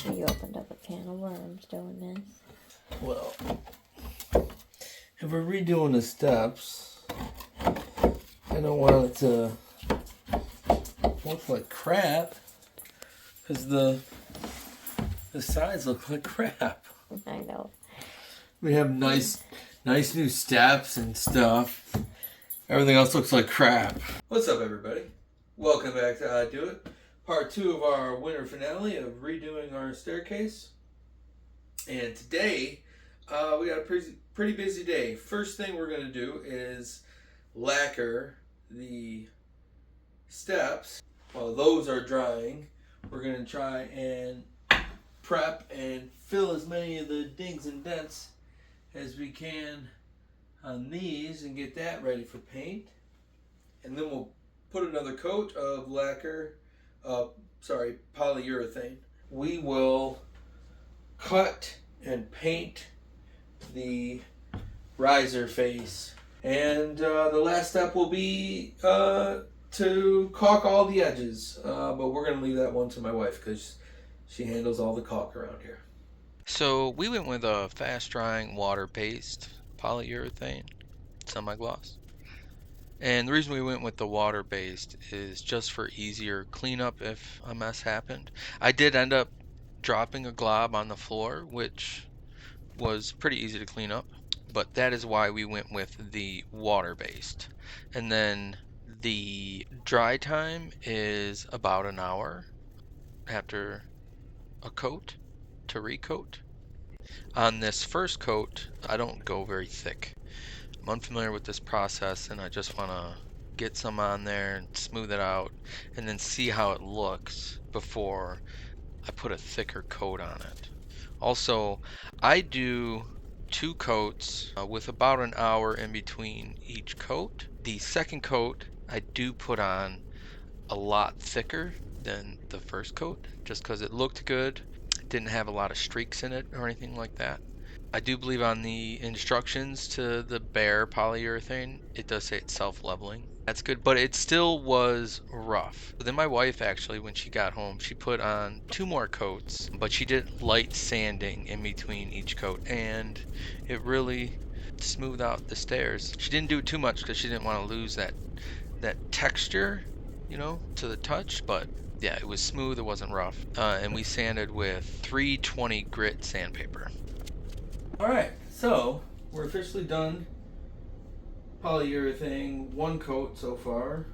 You opened up a can of worms doing this. Well, if we're redoing the steps, I don't want it to look like crap, because the sides look like crap. I know. We have nice new steps and stuff. Everything else looks like crap. What's up, everybody? Welcome back to I Do It. Part 2 of our winter finale of redoing our staircase. And today, we got a pretty busy day. First thing we're going to do is lacquer the steps. While those are drying, we're going to try and prep and fill as many of the dings and dents as we can on these and get that ready for paint. And then we'll put another coat of polyurethane. We will cut and paint the riser face. And the last step will be to caulk all the edges. But we're going to leave that one to my wife because she handles all the caulk around here. So we went with a fast-drying water-based polyurethane semi-gloss. And the reason we went with the water-based is just for easier cleanup if a mess happened. I did end up dropping a glob on the floor, which was pretty easy to clean up. But that is why we went with the water-based. And then the dry time is about an hour after a coat to recoat. On this first coat, I don't go very thick. I'm unfamiliar with this process and I just want to get some on there and smooth it out and then see how it looks before I put a thicker coat on it. Also, I do 2 coats with about an hour in between each coat. The second coat I do put on a lot thicker than the first coat just because it looked good. It didn't have a lot of streaks in it or anything like that. I do believe on the instructions to the bare polyurethane, it does say it's self-leveling. That's good, but it still was rough. Then my wife actually, when she got home, she put on 2 more coats, but she did light sanding in between each coat, and it really smoothed out the stairs. She didn't do too much because she didn't want to lose that texture, you know, to the touch, but yeah, it was smooth, it wasn't rough. And we sanded with 320 grit sandpaper. Alright, so we're officially done polyurethane 1 coat so far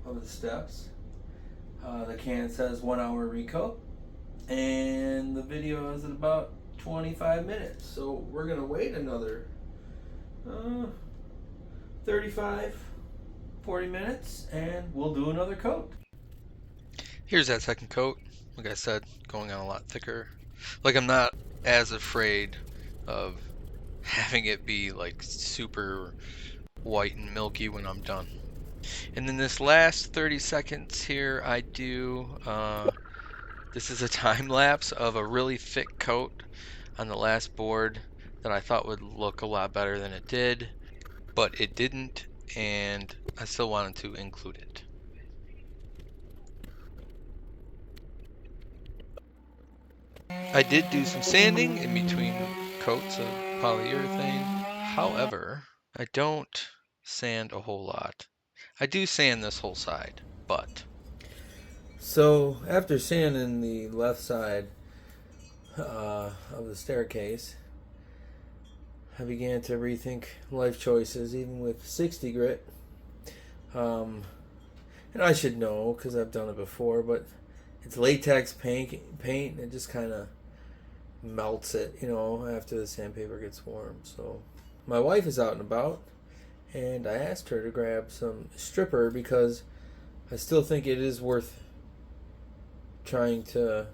of the steps. The can says 1 hour recoat, and the video is at about 25 minutes. So we're gonna wait another 35-40 minutes and we'll do another coat. Here's that second coat. Like I said, going on a lot thicker. Like, I'm not as afraid of having it be like super white and milky when I'm done. And then this last 30 seconds here, I do this is a time lapse of a really thick coat on the last board that I thought would look a lot better than it did, but it didn't, and I still wanted to include it. I did do some sanding in between coats of polyurethane. However, I don't sand a whole lot. I do sand this whole side, but... So after sanding the left side of the staircase, I began to rethink life choices, even with 60 grit. And I should know because I've done it before, but it's latex paint and it just kind of melts it, you know, after the sandpaper gets warm. So my wife is out and about, and I asked her to grab some stripper because I still think it is worth trying to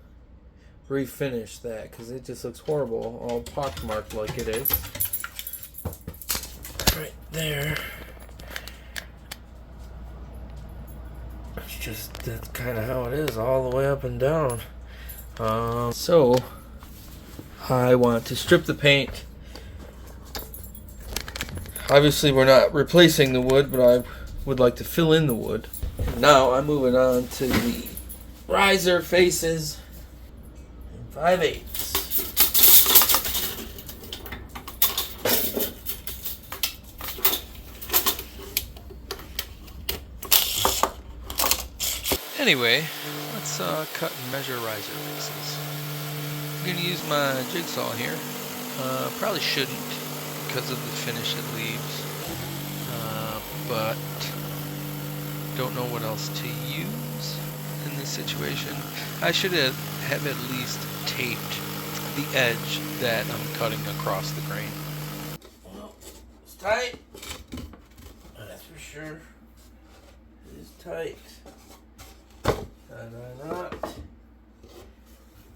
refinish that because it just looks horrible, all pockmarked like it is. Right there. It's just, that's kind of how it is all the way up and down. So I want to strip the paint. Obviously we're not replacing the wood, but I would like to fill in the wood. Now I'm moving on to the riser faces in 5/8. Anyway, let's cut and measure riser faces. I'm going to use my jigsaw here. Probably shouldn't because of the finish it leaves, but don't know what else to use in this situation. I should have at least taped the edge that I'm cutting across the grain. Well, it's tight. That's for sure. It is tight. Had I not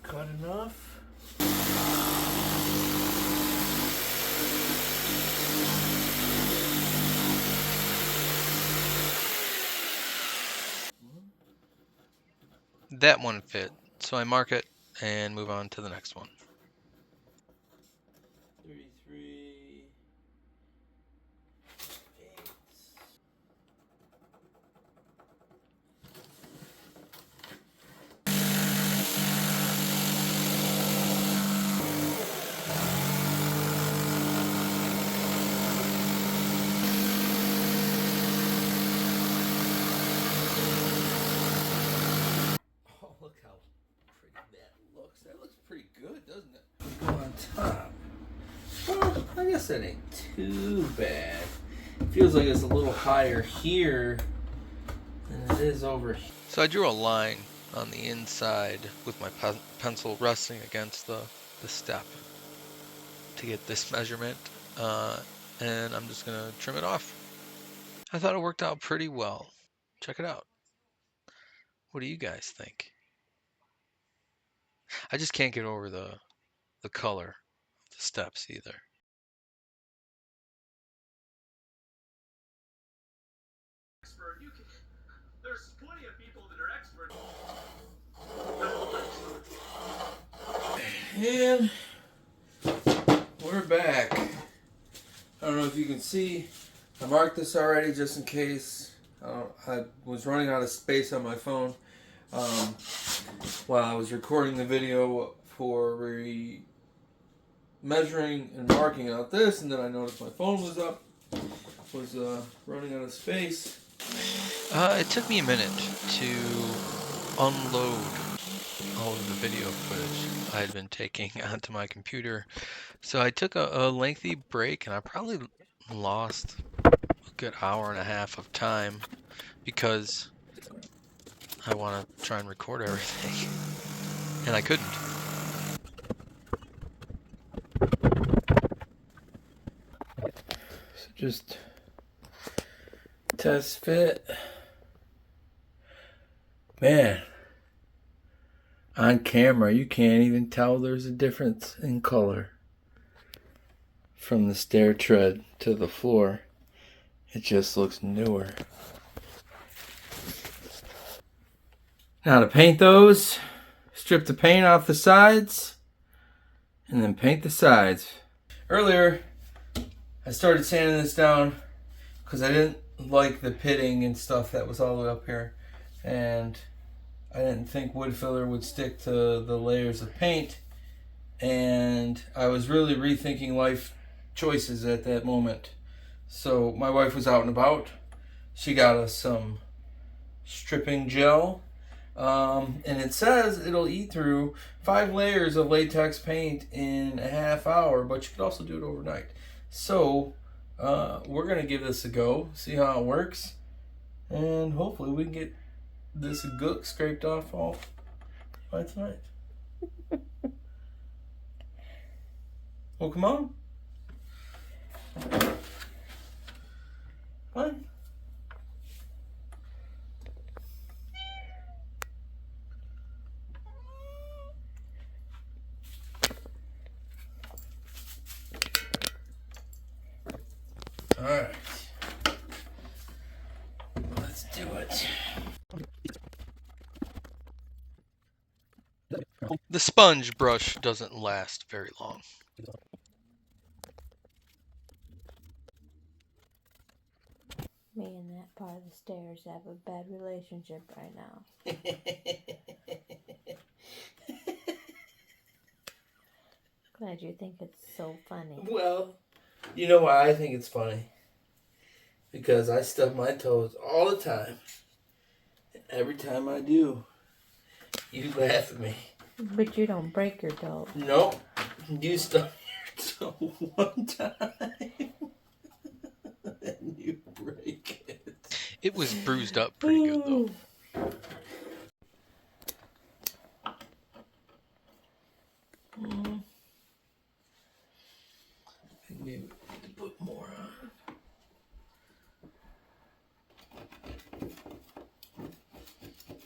cut enough? That one fit, so I mark it and move on to the next one. 33. Oh, look how pretty that looks. That looks pretty good, doesn't it? Go on top. Well, I guess that ain't too bad. Feels like it's a little higher here than it is over here. So I drew a line on the inside with my pencil resting against the step to get this measurement, and I'm just gonna trim it off. I thought it worked out pretty well. Check it out. What do you guys think? I just can't get over the color of the steps either. There's plenty of people that are experts. And we're back. I don't know if you can see. I marked this already just in case. I was running out of space on my phone while I was recording the video for measuring and marking out this, and then I noticed my phone was running out of space. It took me a minute to unload all of the video footage I had been taking onto my computer. So I took a lengthy break, and I probably lost a good hour and a half of time because I want to try and record everything, and I couldn't. So just test fit. Man, on camera you can't even tell there's a difference in color from the stair tread to the floor. It just looks newer. Now to paint those, strip the paint off the sides and then paint the sides. Earlier I started sanding this down because I didn't like the pitting and stuff that was all the way up here, and I didn't think wood filler would stick to the layers of paint, and I was really rethinking life choices at that moment. So my wife was out and about. She got us some stripping gel, and it says it'll eat through 5 layers of latex paint in a half hour, but you could also do it overnight. So we're gonna give this a go, see how it works, and hopefully we can get this gook scraped off all by tonight. Well, come on. Come on. All right. Let's do it. The sponge brush doesn't last very long. Me and that part of the stairs have a bad relationship right now. Glad you think it's so funny. Well, you know why I think it's funny? Because I stub my toes all the time. And every time I do, you laugh at me. But you don't break your toe. Nope. You stub your toe one time. And you break it. It was bruised up pretty good though. I think maybe we need to put more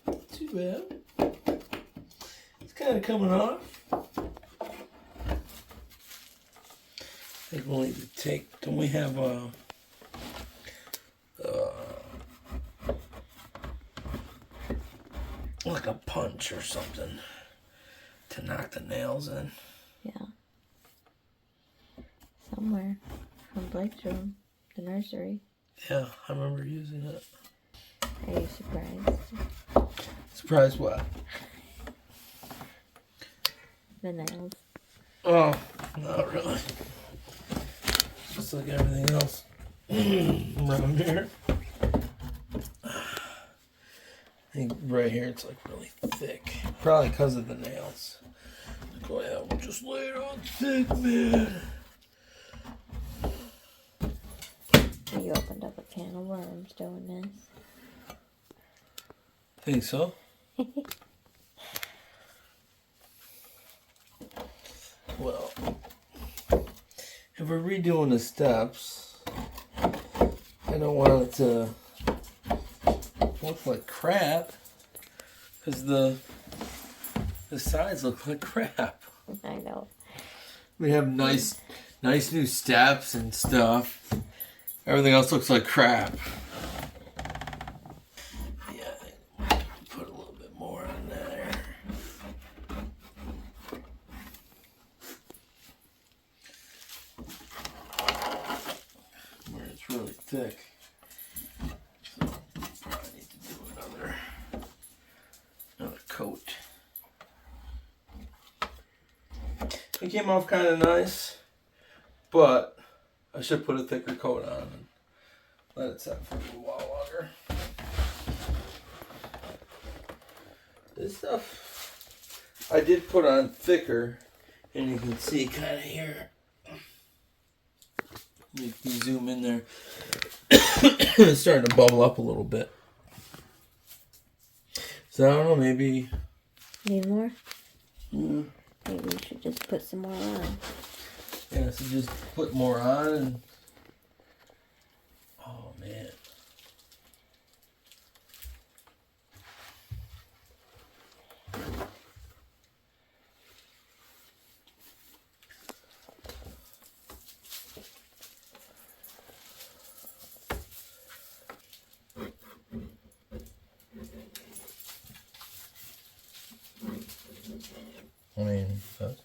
on. Too bad. It's kind of coming off. I think we'll need to take. Don't we have like a punch or something to knock the nails in? Yeah. Somewhere. From Blake's room. The nursery. Yeah, I remember using it. Are you surprised? Surprised what? The nails. Oh, not really. Just like everything else around here. I think right here it's like really thick. Probably because of the nails. Like, oh yeah, we'll just lay it on thick, man. You opened up a can of worms doing this. Think so? Well, if we're redoing the steps, I don't want it to look like crap, because the sides look like crap. I know. We have nice new steps and stuff. Everything else looks like crap. Yeah, put a little bit more on there. Where it's really thick. So probably need to do another coat. It came off kind of nice, but I should put a thicker coat on and let it set for a little while longer. This stuff I did put on thicker, and you can see kind of here. You can zoom in there. It's starting to bubble up a little bit. So I don't know, maybe. Need more? Yeah. Maybe we should just put some more on. Yeah, so just put more on and. Oh man. I mean, that's...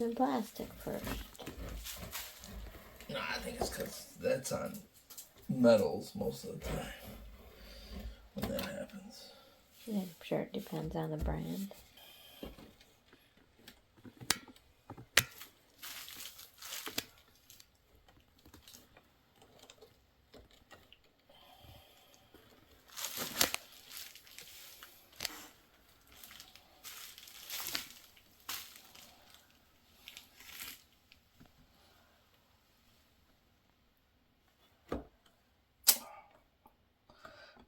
In plastic first. No, I think it's because that's on metals most of the time when that happens. Yeah, I'm sure it depends on the brand.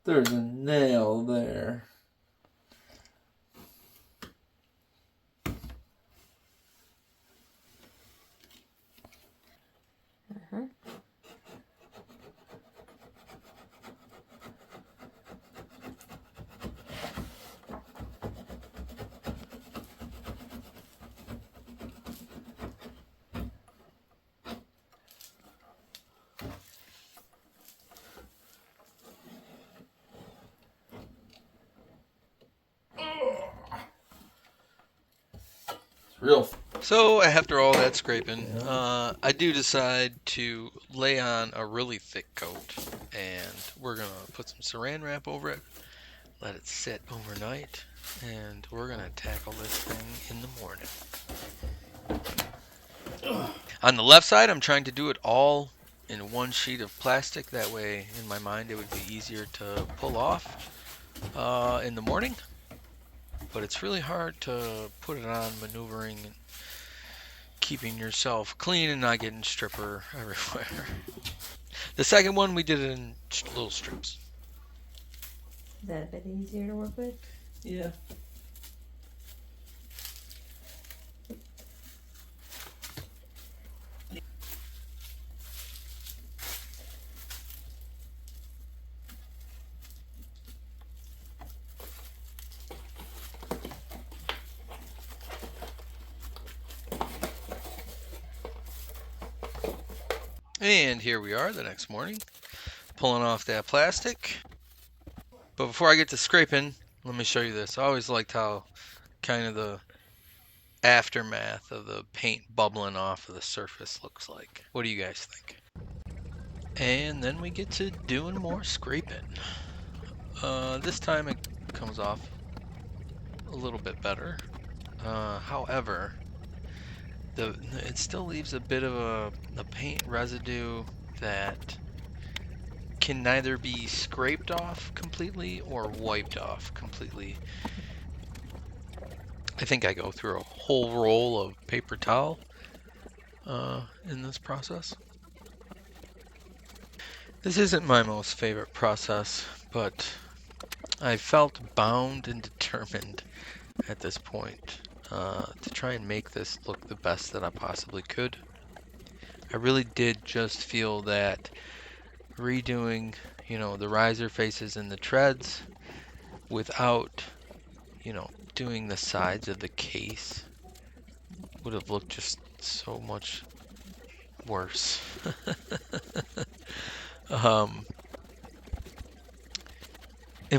There's a nail there. Uh-huh. Real. So after all that scraping, Yeah. I do decide to lay on a really thick coat, and we're gonna put some saran wrap over it, let it sit overnight, and we're gonna tackle this thing in the morning. On the left side, I'm trying to do it all in one sheet of plastic. That way, in my mind, it would be easier to pull off in the morning. But it's really hard to put it on, maneuvering and keeping yourself clean and not getting stripper everywhere. The second one, we did it in little strips. Is that a bit easier to work with? Yeah. And here we are the next morning, pulling off that plastic. But before I get to scraping, let me show you this. I always liked how kind of the aftermath of the paint bubbling off of the surface looks like. What do you guys think? And then we get to doing more scraping. This time it comes off a little bit better. However, it still leaves a bit of a paint residue that can neither be scraped off completely or wiped off completely. I think I go through a whole roll of paper towel in this process. This isn't my most favorite process, but I felt bound and determined at this point to try and make this look the best that I possibly could. I really did just feel that redoing, the riser faces and the treads without, doing the sides of the case would have looked just so much worse. And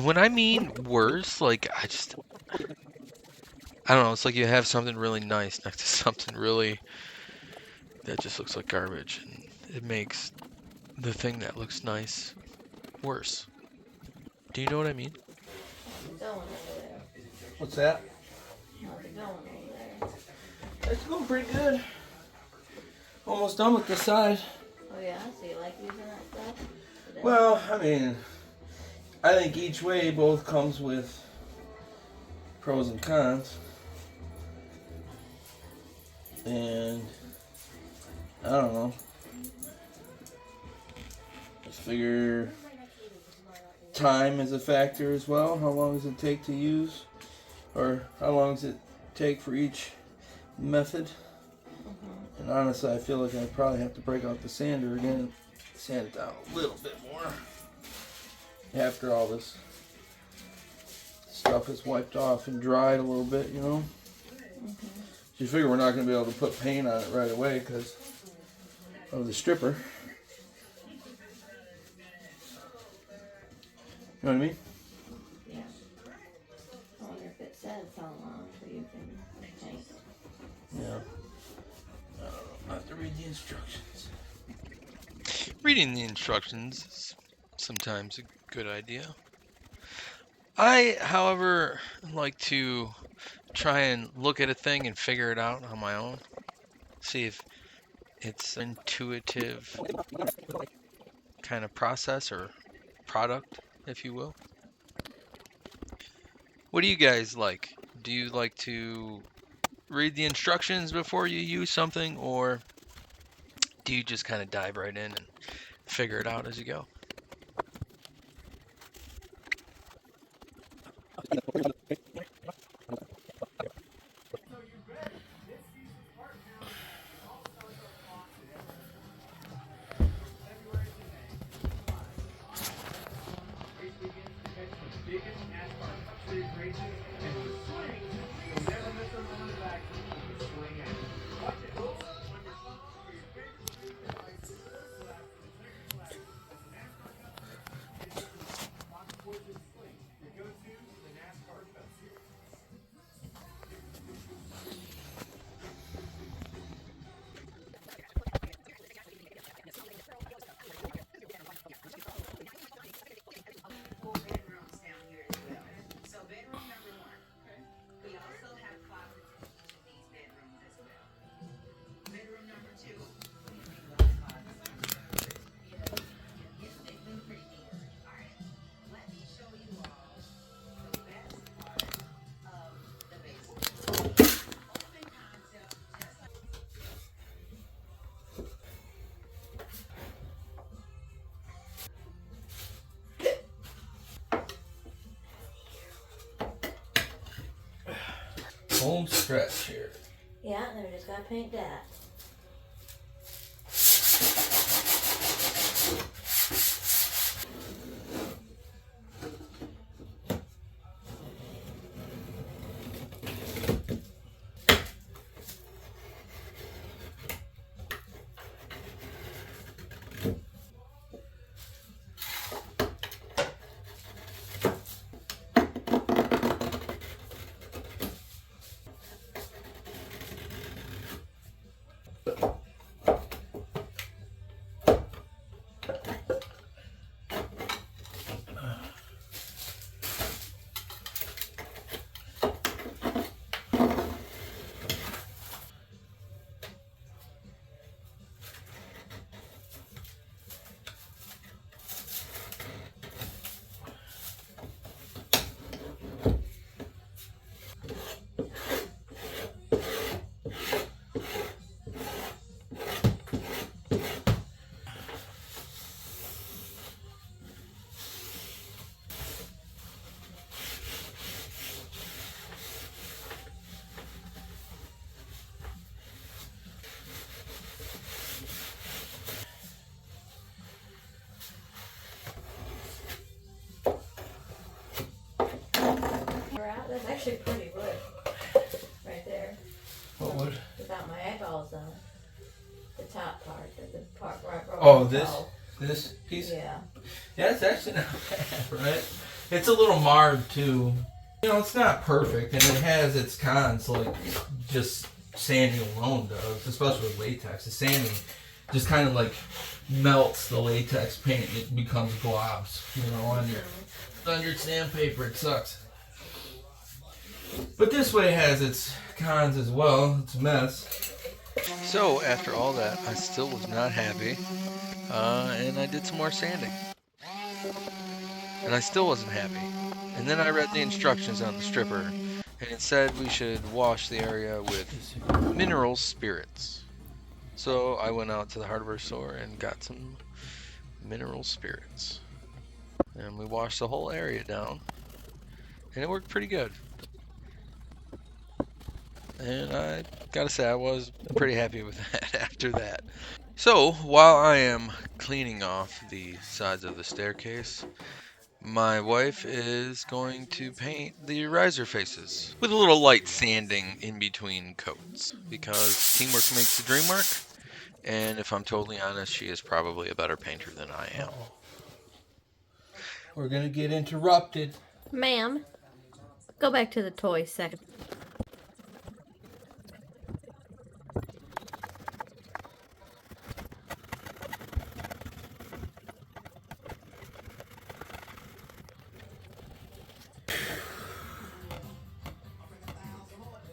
when I mean worse, like I don't know, it's like you have something really nice next to something really that just looks like garbage, and it makes the thing that looks nice worse. Do you know what I mean? How's it going over there? What's that? How's it going over there? It's going pretty good. Almost done with this side. Oh yeah, so you like using that stuff? Well, I mean, I think each way both comes with pros and cons. And I don't know. Just figure time is a factor as well. How long does it take to use? Or how long does it take for each method? And honestly, I feel like I probably have to break out the sander again and sand it down a little bit more after all this stuff is wiped off and dried a little bit, You figure we're not going to be able to put paint on it right away because of the stripper. You know what I mean? Yeah. I wonder if it says how long so you can paint. Yeah. I don't know. I have to read the instructions. Reading the instructions is sometimes a good idea. I, however, like to try and look at a thing and figure it out on my own. See if it's an intuitive kind of process or product, if you will. What do you guys like? Do you like to read the instructions before you use something, or do you just kind of dive right in and figure it out as you go? home stretch here. Yeah, and then we just gotta paint that. That's actually pretty wood. Right there. What wood? Without my eyeballs on. The top part, the part where I broke Oh, the this? toe. This piece? Yeah. Yeah, it's actually not bad, right? It's a little marred too. You know, it's not perfect, and it has its cons, like just sanding alone does, especially with latex. The sanding just kind of like melts the latex paint. It becomes globs, you know, on your sandpaper. It sucks. But this way has its cons as well. It's a mess. So after all that, I still was not happy, and I did some more sanding, and I still wasn't happy. And then I read the instructions on the stripper, and it said we should wash the area with mineral spirits. So I went out to the hardware store and got some mineral spirits, and we washed the whole area down, and it worked pretty good. And I gotta say, I was pretty happy with that after that. So, while I am cleaning off the sides of the staircase, my wife is going to paint the riser faces with a little light sanding in between coats, because teamwork makes the dream work, and if I'm totally honest, she is probably a better painter than I am. We're gonna get interrupted. Ma'am, go back to the toy section.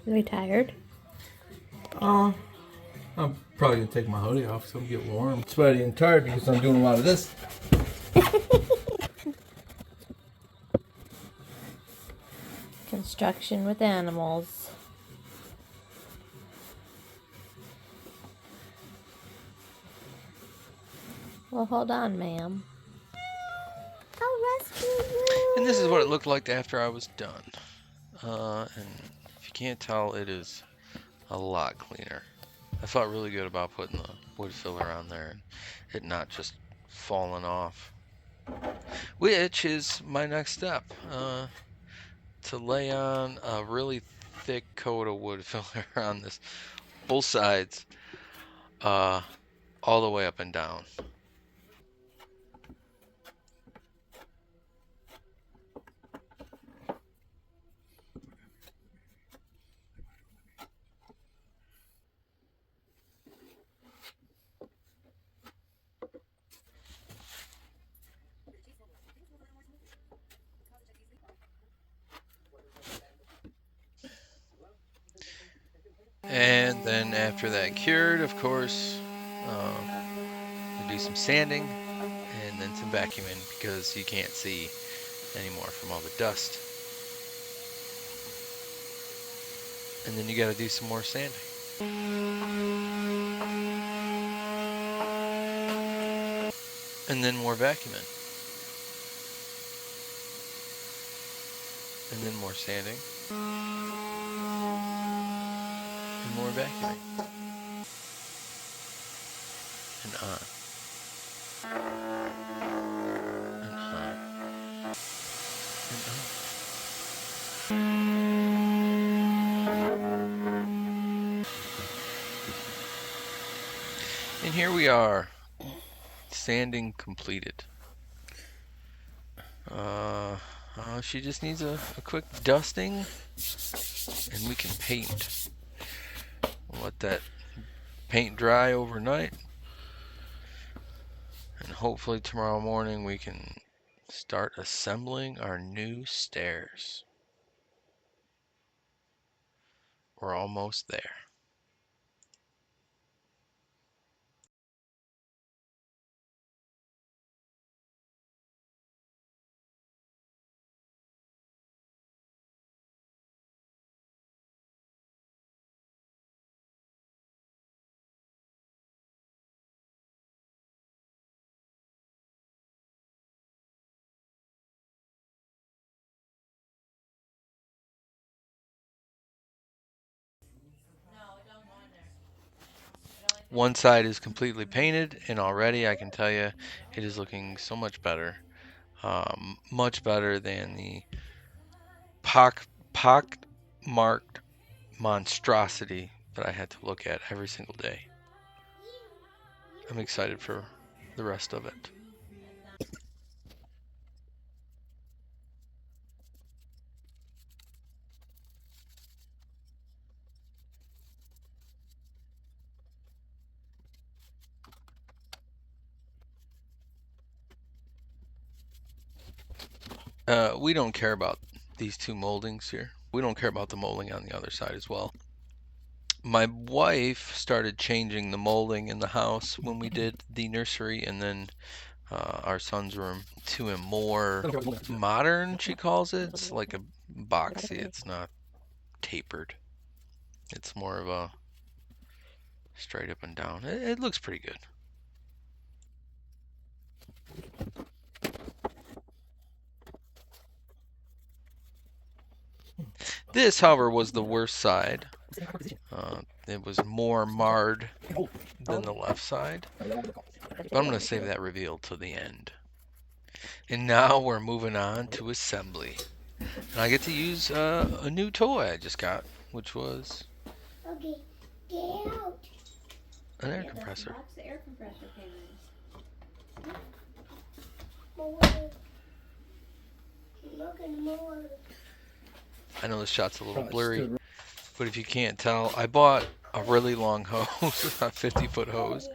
Are you tired? I'm probably gonna take my hoodie off so I get warm. Sweaty and tired because I'm doing a lot of this. Construction with animals. Well, hold on, ma'am. I'll rescue you. And this is what it looked like after I was done. And if you can't tell, it is a lot cleaner. I felt really good about putting the wood filler on there and it not just falling off. Which is my next step, to lay on a really thick coat of wood filler on this, both sides, all the way up and down. And then after that cured, of course, we do some sanding and then some vacuuming because you can't see anymore from all the dust. And then you got to do some more sanding. And then more vacuuming. And then more sanding. and more vacuuming. And on. And on. And on. And here we are, sanding completed. She just needs a quick dusting, and we can paint. We'll let that paint dry overnight, and hopefully tomorrow morning we can start assembling our new stairs. We're almost there. One side is completely painted, and already I can tell you it is looking so much better. Much better than the pock-marked monstrosity that I had to look at every single day. I'm excited for the rest of it. We don't care about these two moldings here. We don't care about the molding on the other side as well. My wife started changing the molding in the house when we did the nursery and then our son's room to a more modern, she calls it. It's like a boxy. It's not tapered. It's more of a straight up and down. It looks pretty good. This, however, was the worst side. It was more marred than the left side. But I'm going to save that reveal till the end. And now we're moving on to assembly. And I get to use a new toy I just got, which was Okay, get out. an air compressor. Watch the air compressor came in. Look at more. I know this shot's a little blurry, but if you can't tell, I bought a really long hose, a 50-foot hose.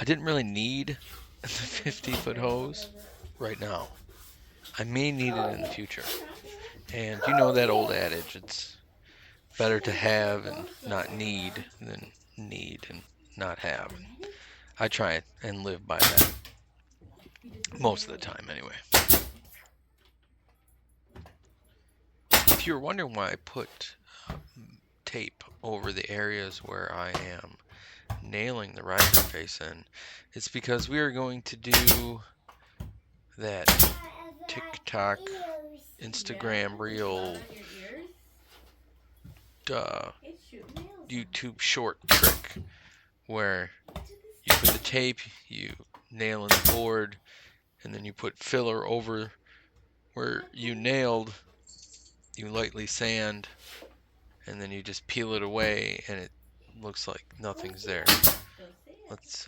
I didn't really need the 50-foot hose right now. I may need it in the future. And you know that old adage, it's better to have and not need than need and not have. I try and live by that most of the time anyway. If you're wondering why I put tape over the areas where I am nailing the riser face in, it's because we are going to do that TikTok, Instagram reel, YouTube short trick where you put the tape, you nail in the board, and then you put filler over where you nailed, you lightly sand, and then you just peel it away and it looks like nothing's there. Let's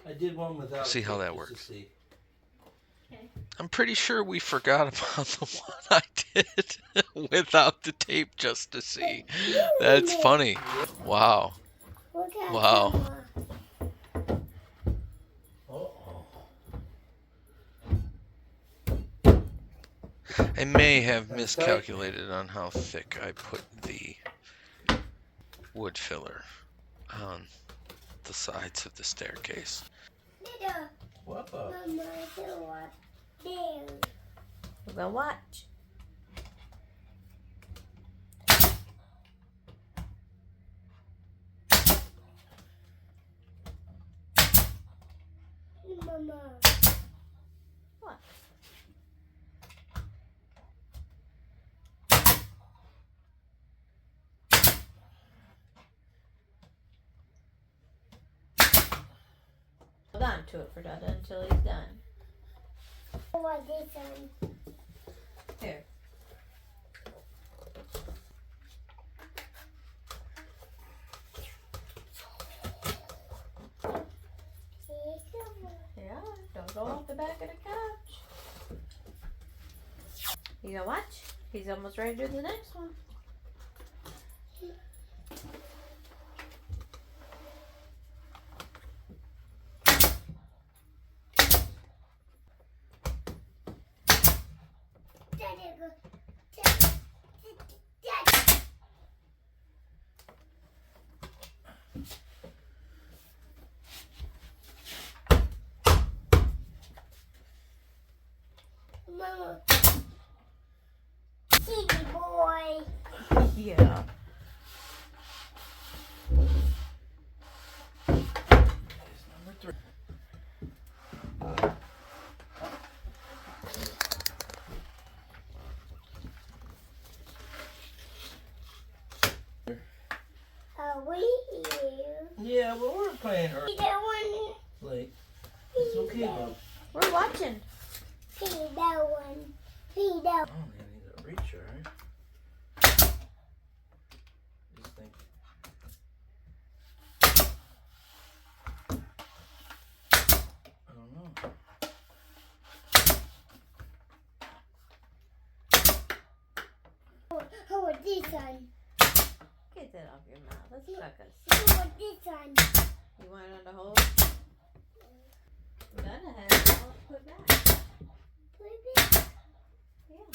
I did one without see how that just to works. see. I'm pretty sure we forgot about the one I did without the tape just to see. That's funny. Wow. Wow. I may have miscalculated on how thick I put the wood filler on the sides of the staircase. What? We'll watch. Mama. What? on to it for Dada until he's done. What this one? Here. Yeah, don't go off the back of the couch. You gonna watch? He's almost ready to do the next one. Mama. TV boy. Yeah. Number 3. Are we here? Yeah, well, we're playing early. That one. Late. It's okay, though. We're watching. That one. That Oh, man, I need a reacher, right? Just think. I don't know. How about this one? Get that off your mouth. Let's focus. How about this one? You want it on the hole? Dada has it all put back. Put it back. Yeah.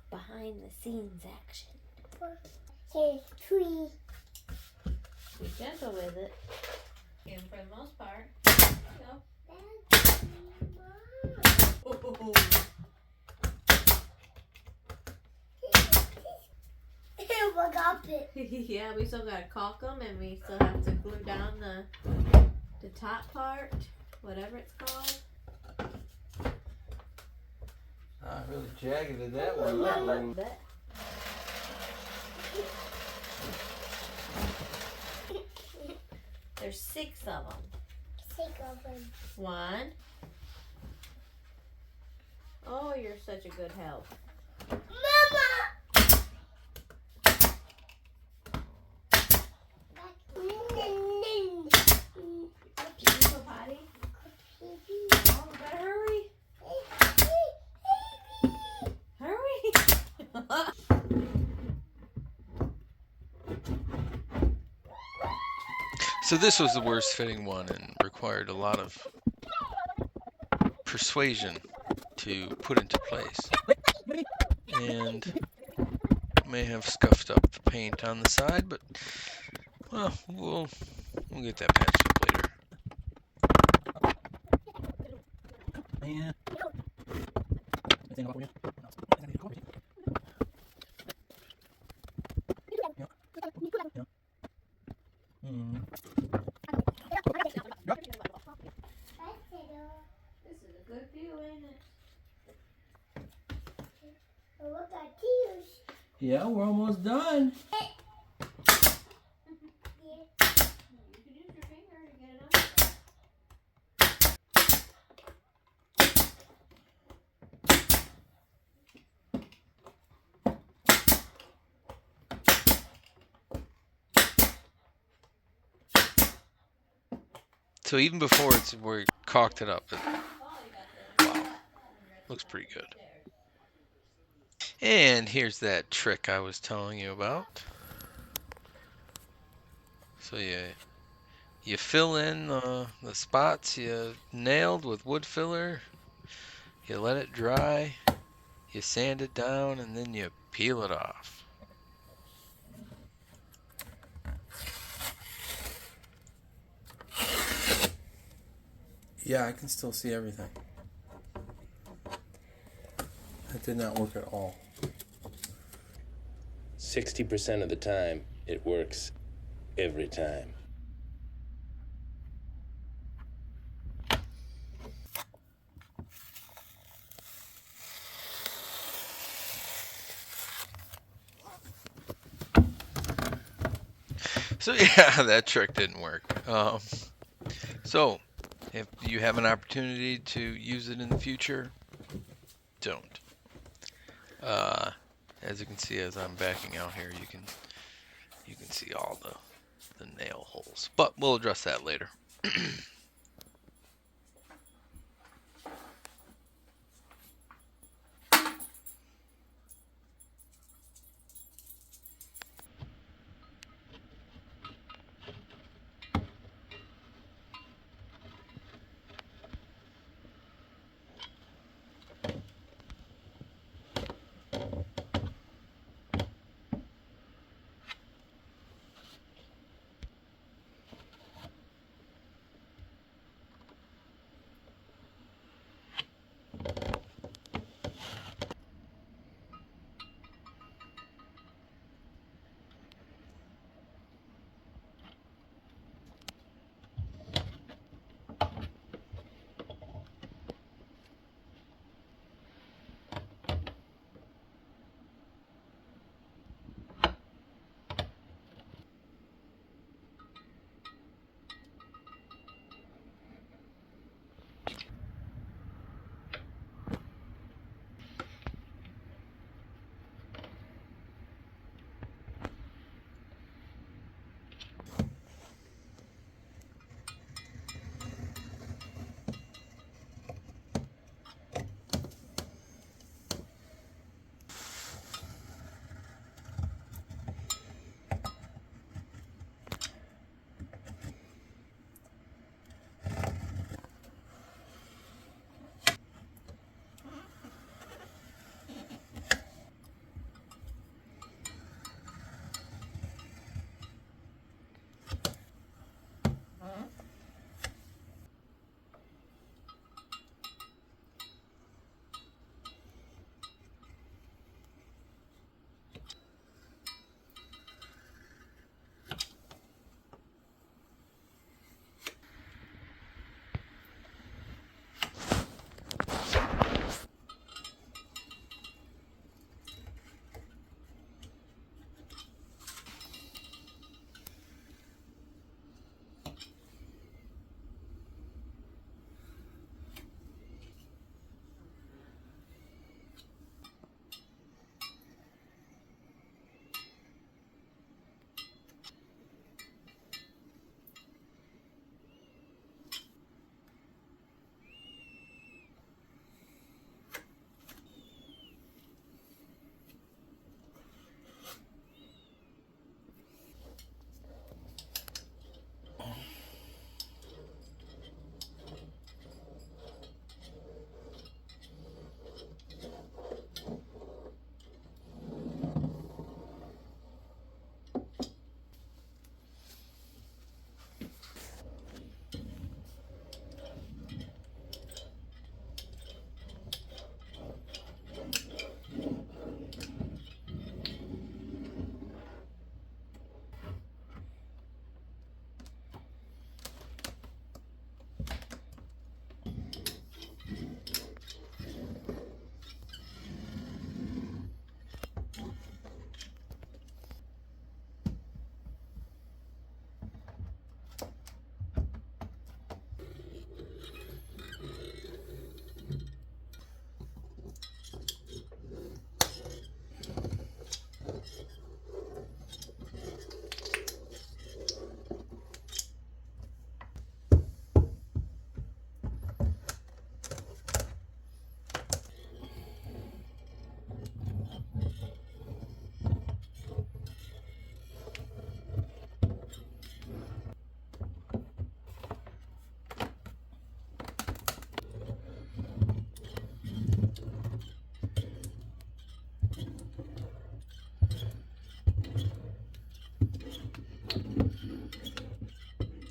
Behind the scenes action. Here's tree. Be gentle with it. And for the most part. There you go. Yeah, we still gotta caulk them, and we still have to glue down the top part, whatever it's called. Really jagged at that one. But there's 6 of them. Take over. 1. Oh, you're such a good help. Mama! Did you go potty? Oh, better hurry. Hurry. So this was the worst fitting one and required a lot of persuasion to put into place. And may have scuffed up the paint on the side, but well, we'll get that patched up later. Yeah. This is a good view, ain't it? Look at tears. Yeah, we're almost done. You can use your finger to get it on. So even before we caulked it up, wow, looks pretty good. And here's that trick I was telling you about. So you fill in the spots you nailed with wood filler, you let it dry, you sand it down, and then you peel it off. Yeah, I can still see everything. That did not work at all. 60% of the time, it works every time. So yeah, that trick didn't work. So if you have an opportunity to use it in the future, don't. As you can see, as I'm backing out here, you can see all the nail holes, but we'll address that later.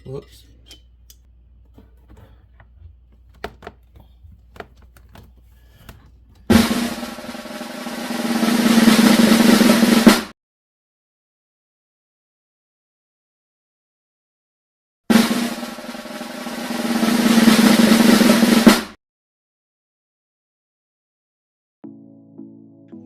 Whoops.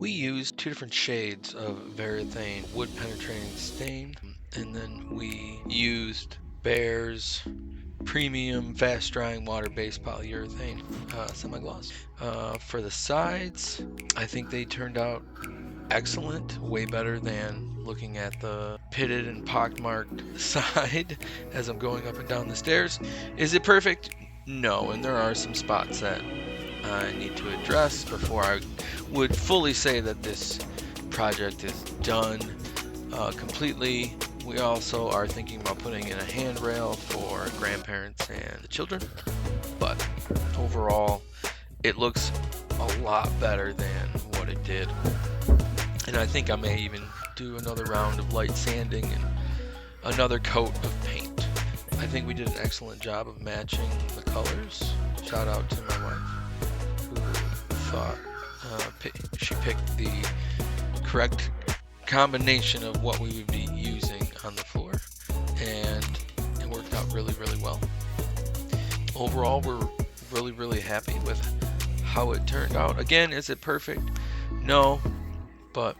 We used 2 different shades of Varathane wood penetrating stain, and then we used Bear's premium fast drying water-based polyurethane semi-gloss. For the sides, I think they turned out excellent, way better than looking at the pitted and pockmarked side as I'm going up and down the stairs. Is it perfect? No, and there are some spots that I need to address before I would fully say that this project is done completely. We also are thinking about putting in a handrail for grandparents and the children, but overall it looks a lot better than what it did. And I think I may even do another round of light sanding and another coat of paint. I think we did an excellent job of matching the colors. Shout out to my wife who thought she picked the correct combination of what we would be using on the floor, and it worked out really, really well. Overall, we're really, really happy with how it turned out. Again, is it perfect? No, but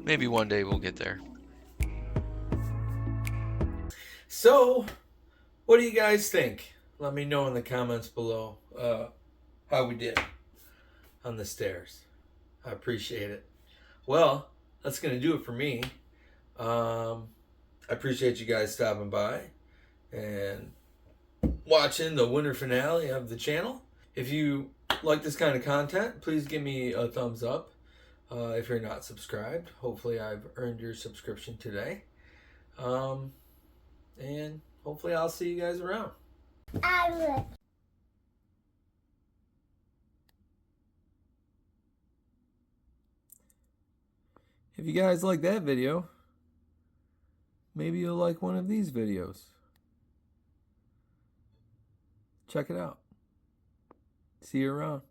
maybe one day we'll get there. So, what do you guys think? Let me know in the comments below how we did on the stairs. I appreciate it. Well, that's going to do it for me. I appreciate you guys stopping by and watching the winter finale of the channel. If you like this kind of content, please give me a thumbs up. If you're not subscribed, hopefully I've earned your subscription today. And hopefully I'll see you guys around. I would. If you guys like that video, maybe you'll like one of these videos. Check it out. See you around.